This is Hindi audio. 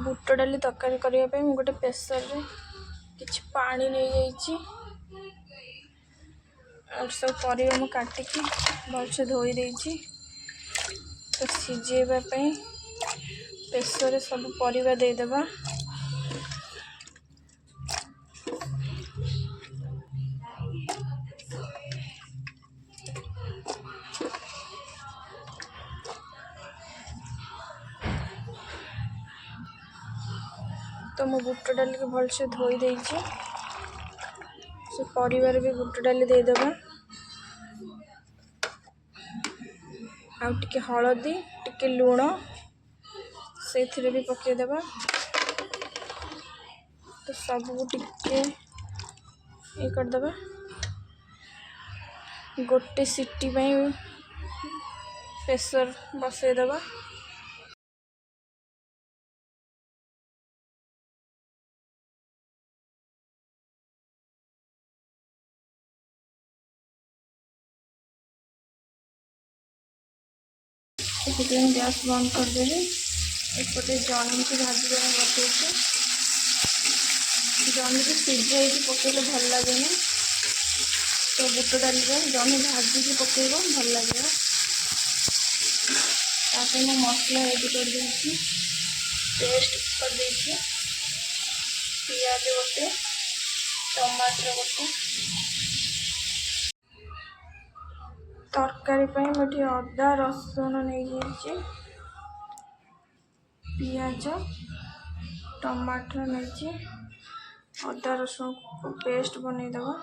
बुट डाली तरकारी करने गोटे प्रेसर रे किछि पानी नहीं जाइए और सब परिवा मु काटिकी भलसे धोई देइछि तो सिझेबा प्रेसर रे सब परिवा देदेबा। तो मु बुट डाली के भलसे धोई देइछि से परिवार भी बुट डाली देदेबा। आउ टिके हलदी टिके लूण से भी पकेदेबा। तो सबको टिके ये करदेबा गोटे सीटी प्रेसर बसईदेबा। गैस बंद करदेवी एपटे जनी की भाजी बसई जनी की सीझे पकड़े भल लगे तो बुट डाली जनी भाजी की पकड़ भल लगे। मैं मसला रेडी कर पेस्ट कर पियाज गोटे टमाटर गोटे तरकारी मुझे अदा रसुण नहीं पियाज टमाटर नहीं अदा रसुण को पेस्ट बनईदेवा।